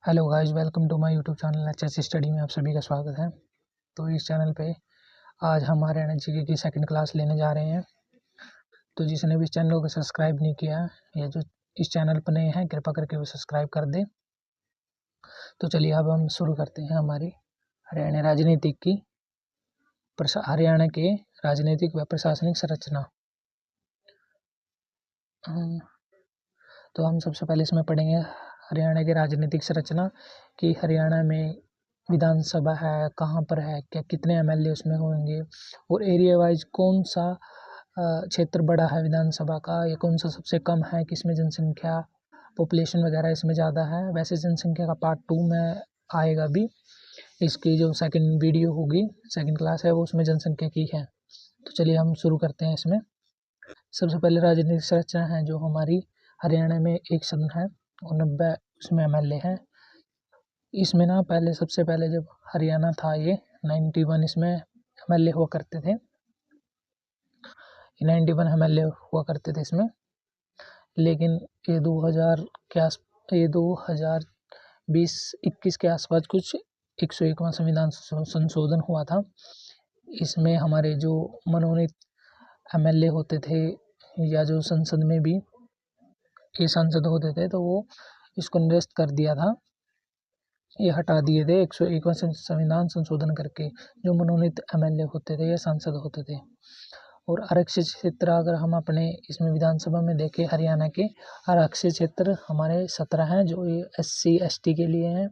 Hello guys, welcome to my YouTube channel HS study में आप सभी का स्वागत है। तो इस चैनल पे आज हम हरियाणा जीके की सेकंड क्लास लेने जा रहे हैं। तो जिसने भी इस चैनल को सब्सक्राइब नहीं किया या जो इस चैनल पर नए हैं, कृपा करके वो सब्सक्राइब कर दें। तो चलिए अब हम शुरू करते हैं हमारी हरियाणा के राजनीतिक व प्रशासनिक संरचना। तो हम सबसे पहले इसमें पढ़ेंगे हरियाणा की राजनीतिक संरचना कि हरियाणा में विधानसभा है, कहाँ पर है, क्या कितने एमएलए उसमें होंगे और एरिया वाइज कौन सा क्षेत्र बड़ा है विधानसभा का या कौन सा सबसे कम है, किसमें जनसंख्या पॉपुलेशन वगैरह इसमें ज़्यादा है। वैसे जनसंख्या का पार्ट 2 में आएगा भी। इसकी जो सेकंड वीडियो होगी, सेकंड क्लास है, वो उसमें जनसंख्या की है। तो चलिए हम शुरू करते हैं इसमें। सबसे पहले राजनीतिक संरचना है जो हमारी हरियाणा में एक सदन है और 90 उसमें एमएलए हैं। इसमें ना सबसे पहले जब हरियाणा था ये 91 इसमें एमएलए हुआ करते थे। 91 एमएलए हुआ करते थे इसमें, लेकिन ये 2020-21 के आसपास कुछ 101वां संविधान संशोधन हुआ था। इसमें हमारे जो मनोनीत एमएलए होते थे या जो संसद में भी ये सांसद होते थे, तो वो इसको निरस्त कर दिया था। ये हटा दिए थे 101वां संविधान संशोधन करके। जो मनोनीत एमएलए होते थे या सांसद होते थे। और आरक्षित क्षेत्र अगर हम अपने इसमें विधानसभा में देखें, हरियाणा के आरक्षित क्षेत्र हमारे 17 हैं जो ये SC ST के लिए हैं।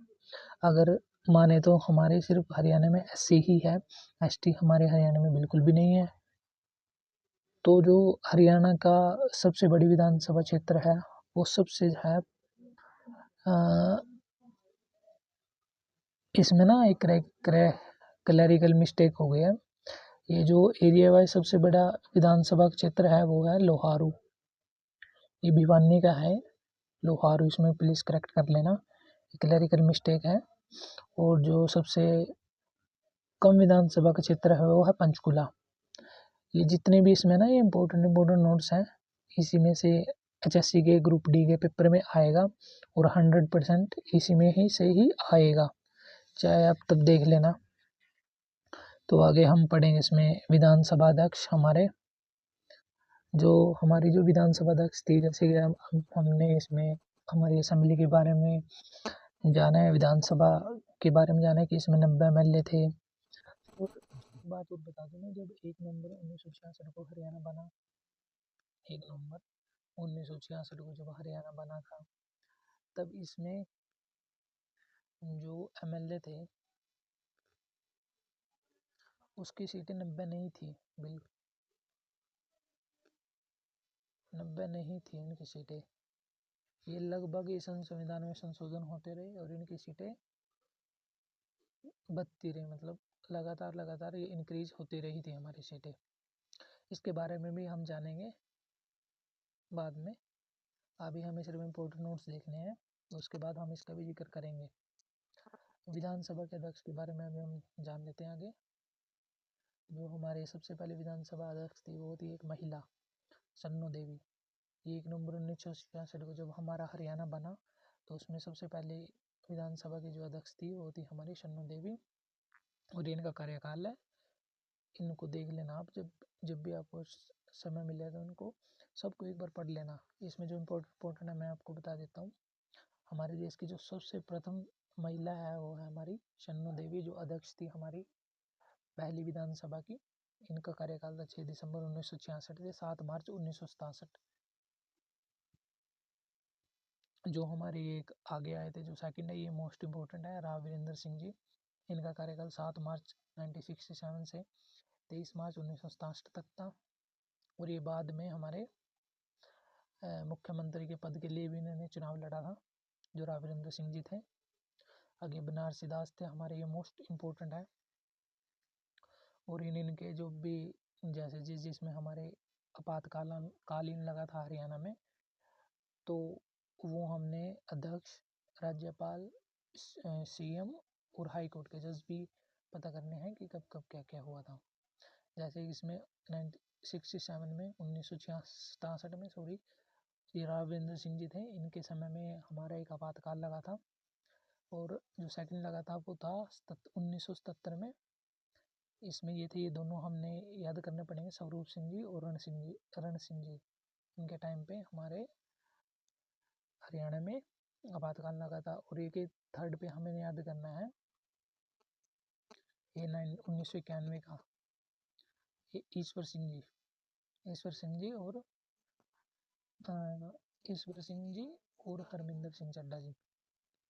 अगर माने तो हमारे सिर्फ हरियाणा में SC ही है, ST हमारे हरियाणा में बिल्कुल भी नहीं है। तो जो हरियाणा का सबसे बड़ी विधानसभा क्षेत्र है वो सबसे है इसमें ना एक क्लैरिकल मिस्टेक हो गया। ये जो एरिया वाइज सबसे बड़ा विधानसभा क्षेत्र है वो है लोहारू। ये भिवानी का है लोहारू, इसमें प्लीज़ करेक्ट कर लेना, क्लैरिकल मिस्टेक है। और जो सबसे कम विधानसभा का क्षेत्र है वो है पंचकुला। ये जितने भी इसमें ना ये इम्पोर्टेंट नोट्स हैं, इसी में से HSC के ग्रुप डी के पेपर में आएगा और 100% इसी में ही से ही आएगा, चाहे आप तब देख लेना। तो आगे हम पढ़ेंगे इसमें विधानसभा अध्यक्ष हमारी जो विधानसभा अध्यक्ष थी, जैसे कि हमने इसमें हमारी असेंबली के बारे में जाना है, विधानसभा के बारे में जाना है कि इसमें 90 एमएलए थे। और बात और बता दूँ मैं, जब 1 नवंबर 1966 को हरियाणा बना, 1 नवंबर 1966 को जब हरियाणा बना था, तब इसमें जो एमएलए थे उसकी सीटें 90 नहीं थी, बिल्कुल 90 नहीं थी उनकी सीटें। ये लगभग इस संविधान में संशोधन होते रहे और इनकी सीटें बढ़ती रही, मतलब लगातार ये इंक्रीज होती रही थी हमारी सीटें। इसके बारे में भी हम जानेंगे बाद में। अभी हमें सिर्फ इम्पोर्टेंट नोट्स देखने हैं, उसके बाद हम इसका भी जिक्र करेंगे। विधानसभा के अध्यक्ष के बारे में अभी हम जान लेते हैं आगे। जो हमारे सबसे पहले विधानसभा अध्यक्ष थी वो थी एक महिला, सन्नो देवी। ये 1 नवंबर 1966 को जब हमारा हरियाणा बना, तो उसमें सबसे पहले विधानसभा की जो अध्यक्ष थी वो थी हमारी सन्नो देवी। और इनका कार्यकाल है, इनको देख लेना आप, जब भी आपको समय मिले तो उनको सबको एक बार पढ़ लेना। इसमें जो इम्पोर्टेंट है मैं आपको बता देता हूँ। हमारे देश की जो सबसे प्रथम महिला है वो है हमारी सन्नो देवी, जो अध्यक्ष थी हमारी पहली विधानसभा की। इनका कार्यकाल था 6 दिसंबर 1966 से 7 मार्च 1967। जो हमारे एक आगे आए थे, जो सेकंड है, ये मोस्ट इम्पोर्टेंट है, राव वीरेंद्र सिंह जी। इनका कार्यकाल 7 मार्च 1967 से 23 मार्च 1967 तक था। और ये बाद में हमारे मुख्यमंत्री के पद के लिए भी इन्होंने चुनाव लड़ा था, जो राव वीरेंद्र सिंह जी थे। आगे बनारसी दास थे हमारे, ये मोस्ट इम्पोर्टेंट है। और इनके जो भी जैसे जिसमें हमारे आपातकालीन लगा था हरियाणा में, तो वो हमने अध्यक्ष, राज्यपाल, CM और हाई कोर्ट के जज भी पता करने हैं कि कब कब क्या क्या हुआ था। जैसे इसमें 1967 में 1966 में ये राव वीरेंद्र सिंह जी थे, इनके समय में हमारा एक आपातकाल लगा था। और जो सेकंड लगा था वो था 1977 में। इसमें ये थे, ये दोनों हमने याद करने पड़ेंगे, स्वरूप सिंह जी और रण सिंह जी। इनके टाइम पे हमारे हरियाणा में आपातकाल लगा था। और एक थर्ड पे हमें याद करना है, ये 1991 का, ये ईश्वर सिंह जी और ईश्वर सिंह जी और हरमिंदर सिंह चड्ढा जी।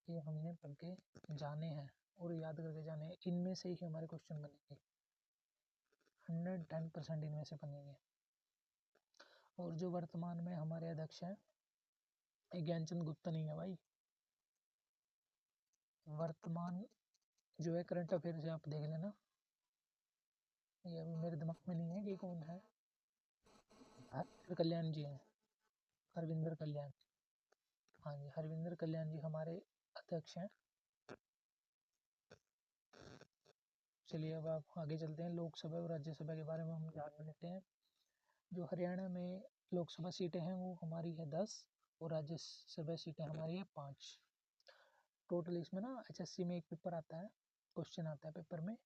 ये हमने पढ़ के जाने हैं और याद करके जाने हैं। इनमें से ही हमारे क्वेश्चन बनेंगे, 110% इनमें से बनेंगे। और जो वर्तमान में हमारे अध्यक्ष हैं, ज्ञानचंद गुप्ता नहीं है भाई। वर्तमान जो है करंट अफेयर से आप देख लेना, ये अभी मेरे दिमाग में नहीं है कि कौन है। हरविंदर कल्याण जी हैं, हरविंदर कल्याण। हाँ जी, हरविंदर कल्याण जी हमारे अध्यक्ष हैं। चलिए अब आप आगे चलते हैं, लोकसभा और राज्यसभा के बारे में हम जान लेते हैं। जो हरियाणा में लोकसभा सीटें हैं वो हमारी है 10 और राज्यसभा सीटें हमारी है 5 टोटल। इसमें ना HSC में एक पेपर आता है, क्वेश्चन आता है पेपर में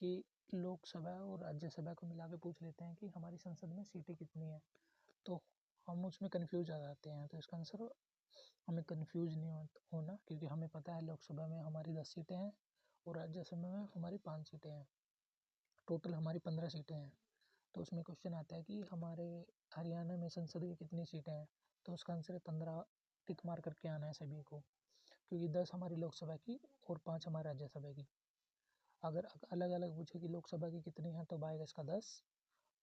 कि लोकसभा और राज्यसभा को मिला के पूछ लेते हैं कि हमारी संसद में सीटें कितनी हैं, तो हम उसमें कन्फ्यूज आ जाते हैं। तो इसका आंसर हमें कन्फ्यूज नहीं होना, क्योंकि हमें पता है लोकसभा में हमारी 10 सीटें हैं और राज्यसभा में हमारी 5 सीटें हैं, टोटल हमारी 15 सीटें हैं। तो उसमें क्वेश्चन आता है कि हमारे हरियाणा में संसद की कितनी सीटें हैं, तो उसका आंसर है 15, टिक मार करके आना है सभी को, क्योंकि 10 हमारी लोकसभा की और 5 हमारी राज्यसभा की। अगर अलग अलग पूछे कि लोकसभा की कितनी है तो आएगा इसका 10,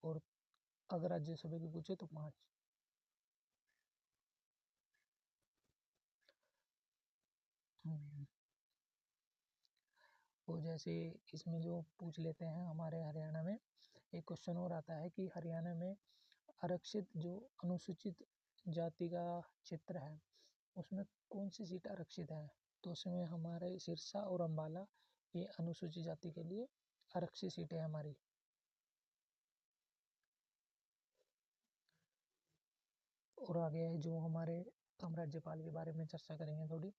और अगर राज्यसभा की पूछे तो 5। तो जैसे इसमें जो पूछ लेते हैं, हमारे हरियाणा में एक क्वेश्चन और आता है कि हरियाणा में आरक्षित जो अनुसूचित जाति का क्षेत्र है उसमें कौन सी सीट आरक्षित है, तो उसमें हमारे सिरसा और अम्बाला ये अनुसूचित जाति के लिए आरक्षित सीटें हैं हमारी। और आगे है जो हमारे, हम राज्यपाल के बारे में चर्चा करेंगे थोड़ी।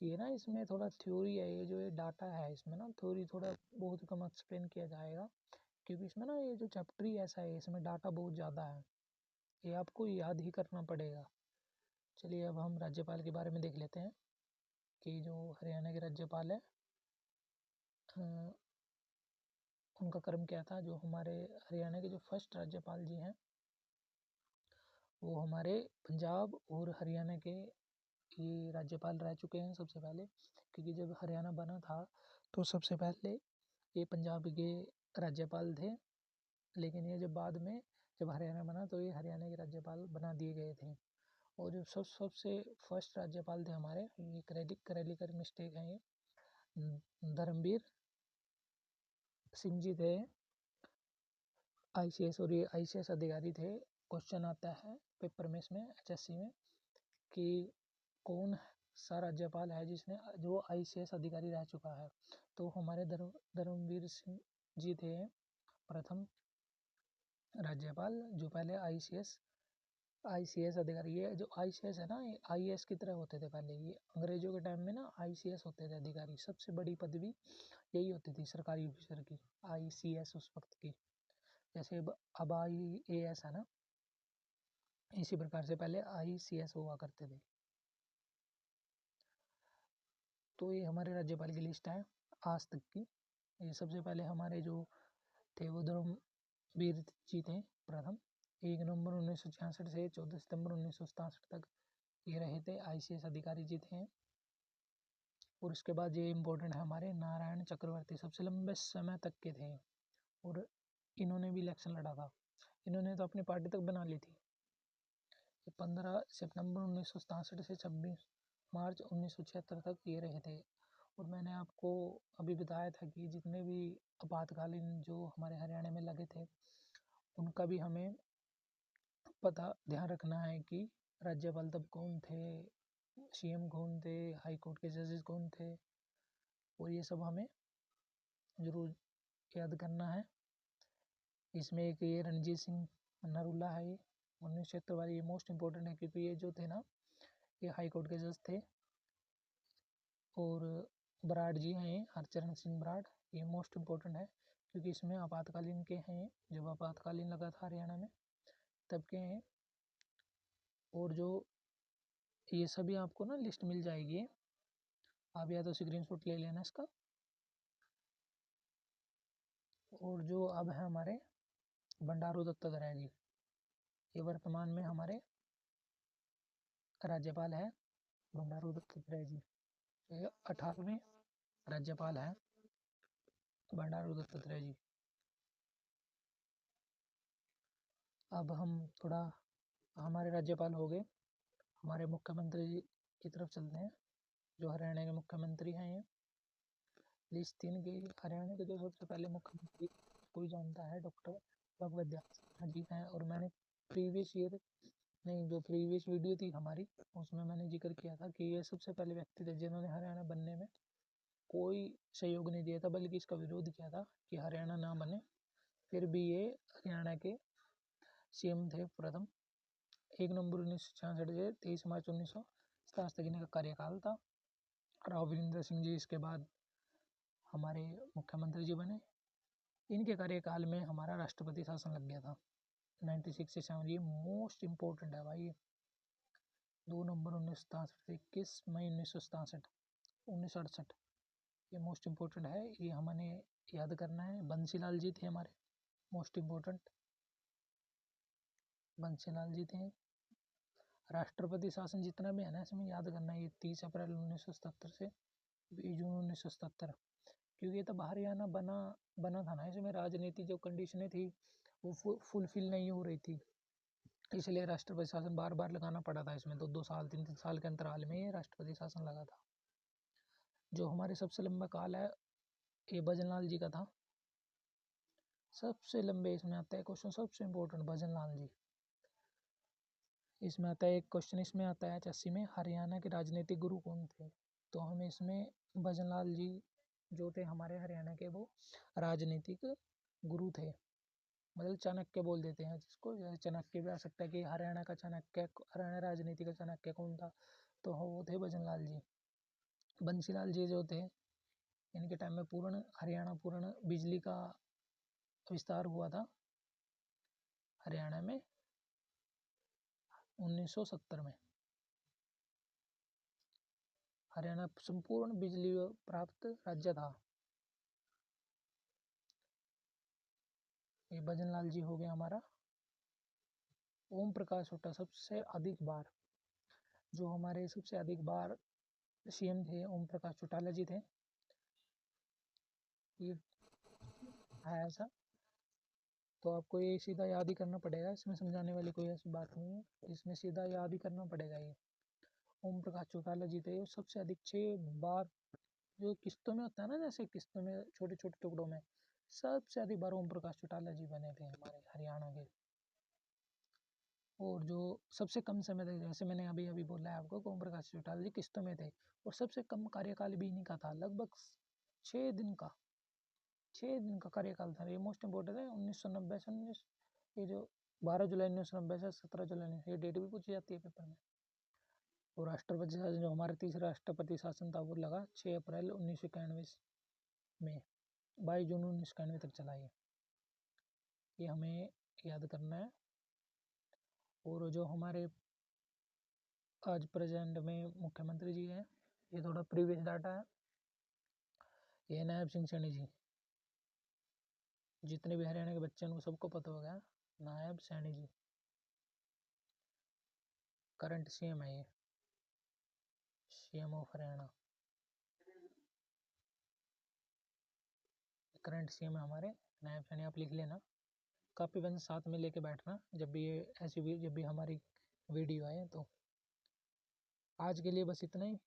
ये ना इसमें थोड़ा थ्योरी है, ये जो ये डाटा है इसमें ना थ्योरी थोड़ा बहुत कम एक्सप्लेन किया जाएगा, क्योंकि इसमें ना ये जो चैप्टर ही ऐसा है, इसमें डाटा बहुत ज़्यादा है, ये आपको याद ही करना पड़ेगा। चलिए अब हम राज्यपाल के बारे में देख लेते हैं कि जो हरियाणा के राज्यपाल है उनका कर्म क्या था। जो हमारे हरियाणा के जो फर्स्ट राज्यपाल जी हैं वो हमारे पंजाब और हरियाणा के ये राज्यपाल रह चुके हैं सबसे पहले, क्योंकि जब हरियाणा बना था तो सबसे पहले ये पंजाब के राज्यपाल थे, लेकिन ये जब बाद में जब हरियाणा बना तो ये हरियाणा के राज्यपाल बना दिए गए थे। और जो सबसे फर्स्ट राज्यपाल थे हमारे, ये करेली कर मिस्टेक है, ये धर्मवीर सिंह जी थे ICS, और ये ICS अधिकारी थे। क्वेश्चन आता है पेपर में इसमें HSC में कि कौन सा राज्यपाल है जिसने जो ICS अधिकारी रह चुका है, तो हमारे धर्मवीर सिंह जी थे प्रथम राज्यपाल जो पहले ICS अधिकारी। ये जो ICS है ना, ये IAS की तरह होते थे पहले, ये अंग्रेजों के टाइम में ना ICS होते थे अधिकारी, सबसे बड़ी पदवी यही होती थी सरकारी ऑफिसर की, ICS उस वक्त की। जैसे अब IAS है ना, इसी प्रकार से पहले ICS हुआ करते थे। तो ये हमारे राज्यपाल की लिस्ट है आज तक की। ये सबसे पहले हमारे जो थे वो धर्मवीर जी थे प्रथम, 1 नवंबर 1966 से 14 सितंबर 1967 तक ये रहे थे, ICS अधिकारी जी थे। और इसके बाद ये इम्पोर्टेंट है, हमारे नारायण चक्रवर्ती सबसे लंबे समय तक के थे, और इन्होंने भी इलेक्शन लड़ा था, इन्होंने तो अपनी पार्टी तक बना ली थी। 15 सितंबर 1967 से 26 मार्च 1976 तक ये रहे थे। और मैंने आपको अभी बताया था कि जितने भी आपातकालीन जो हमारे हरियाणा में लगे थे उनका भी हमें ध्यान रखना है कि राज्यपाल तब कौन थे, CM कौन थे, हाई कोर्ट के जजेस कौन थे, और ये सब हमें ज़रूर याद करना है। इसमें एक ये रणजीत सिंह नरूला है, ये 1976 वाली, ये मोस्ट इम्पोर्टेंट है, क्योंकि ये जो थे ना ये हाई कोर्ट के जज थे। और बराड़ जी हैं, हरचरण सिंह बराड़, ये मोस्ट इम्पोर्टेंट है क्योंकि इसमें आपातकालीन के हैं, जब आपातकालीन लगा था हरियाणा में तब के हैं। और जो ये सभी आपको ना लिस्ट मिल जाएगी, आप या तो स्क्रीनशॉट ले लेना इसका। और जो अब है हमारे बंडारू दत्तात्रेय जी, ये वर्तमान में हमारे राज्यपाल है बंडारू दत्तात्रेय जी, ये 18वें राज्यपाल है बंडारू दत्तात्रेय जी। अब हम थोड़ा हमारे राज्यपाल हो गए, हमारे मुख्यमंत्री जी की तरफ चलते हैं, जो हरियाणा के मुख्यमंत्री हैं। ये लिस्ट 3 की हरियाणा के जो सबसे पहले मुख्यमंत्री कोई जानता है, डॉक्टर भगवत मान जी हैं। और मैंने प्रीवियस ईयर नहीं, जो प्रीवियस वीडियो थी हमारी, उसमें मैंने जिक्र किया था कि ये सबसे पहले व्यक्ति थे जिन्होंने हरियाणा बनने में कोई सहयोग नहीं दिया था, बल्कि इसका विरोध किया था कि हरियाणा ना बने। फिर भी ये हरियाणा के सीएम थे प्रथम। 1 नवंबर 1966 से 23 मार्च 1967 तक इनका कार्यकाल था। राव वीरेंद्र सिंह जी इसके बाद हमारे मुख्यमंत्री जी बने। इनके कार्यकाल में हमारा राष्ट्रपति शासन लग गया था 1967। ये मोस्ट इम्पोर्टेंट है भाई, 2 नवंबर 1967 से 21 मई 1967, ये मोस्ट इम्पोर्टेंट है, ये हमने याद करना है। बंसीलाल जी थे हमारे मोस्ट इम्पोर्टेंट, बंसीलाल जी थे। राष्ट्रपति शासन जितना भी है ना इसमें याद करना है, ये 30 अप्रैल 1977 से 20 जून 1977, क्योंकि ये तब हरियाणा बना था ना, इसमें राजनीति जो कंडीशनें थी वो फुलफिल नहीं हो रही थी, इसलिए राष्ट्रपति शासन बार बार लगाना पड़ा था। इसमें 2-2 साल 3-3 साल के अंतराल में ये राष्ट्रपति शासन लगा था। जो हमारे सबसे लंबा काल है ये भजनलाल जी का था, सबसे लंबे। इसमें आता है क्वेश्चन सबसे इम्पोर्टेंट, भजनलाल जी। इसमें आता है एक क्वेश्चन, इसमें आता है 85 में हरियाणा के राजनीतिक गुरु कौन थे, तो हमें इसमें भजनलाल जी जो थे हमारे हरियाणा के, वो राजनीतिक गुरु थे, मतलब चाणक्य बोल देते हैं जिसको, जैसे चाणक्य भी आ सकता है कि हरियाणा का चाणक्य, हरियाणा राजनीति का चाणक्य कौन था, तो वो थे भजनलाल जी। बंसीलाल जी जो थे, इनके टाइम में पूर्ण हरियाणा पूर्ण बिजली का विस्तार हुआ था हरियाणा में 1970 में। हरियाणा संपूर्ण बिजली प्राप्त राज्य था। ये भजनलाल जी हो गया हमारा। ओम प्रकाश हुड्डा सबसे अधिक बार, जो हमारे सबसे अधिक बार सीएम थे, ओम प्रकाश चौटाला जी थे। ये है ऐसा, तो आपको ये सीधा याद ही करना पड़ेगा, इसमें समझाने वाली कोई ऐसी बात नहीं है, इसमें सीधा याद ही करना पड़ेगा। ये ओम प्रकाश चौटाला जी थे, सबसे अधिक 6 बार, जो किस्तों में होता है ना, जैसे किस्तों में छोटे छोटे टुकड़ों में, सबसे अधिक बार ओम प्रकाश चौटाला जी बने थे हमारे हरियाणा के। और जो सबसे कम समय तक, जैसे मैंने अभी अभी बोला है आपको, ओम प्रकाश चौटाला जी किस्तों में थे, और सबसे कम कार्यकाल भी इन्हीं का था, लगभग 6 दिन का, 6 दिन का कार्यकाल था। ये मोस्ट इम्पोर्टेंट है। 1990 से 19, ये जो 12 जुलाई 1990 से 17 जुलाई, ये डेट भी पूछी जाती है पेपर में। और राष्ट्रपति शासन, जो हमारा तीसरा राष्ट्रपति शासन था, वो लगा 6 अप्रैल 1991 में, 22 जून 1991 तक चला। ये हमें याद करना है। और जो हमारे आज प्रेजेंट में मुख्यमंत्री जी हैं, ये थोड़ा प्रीवियस डाटा है। ये नायब सिंह सैनी जी, जितने भी हरियाणा के बच्चे हैं उनको सबको पता होगा, नायब सैनी जी करंट सीएम है, ये CM of Haryana, current CM है हमारे नायब सैनी। आप लिख लेना, कापी पेन साथ में लेके बैठना जब भी ये ऐसी भी जब भी हमारी वीडियो आए। तो आज के लिए बस इतना ही।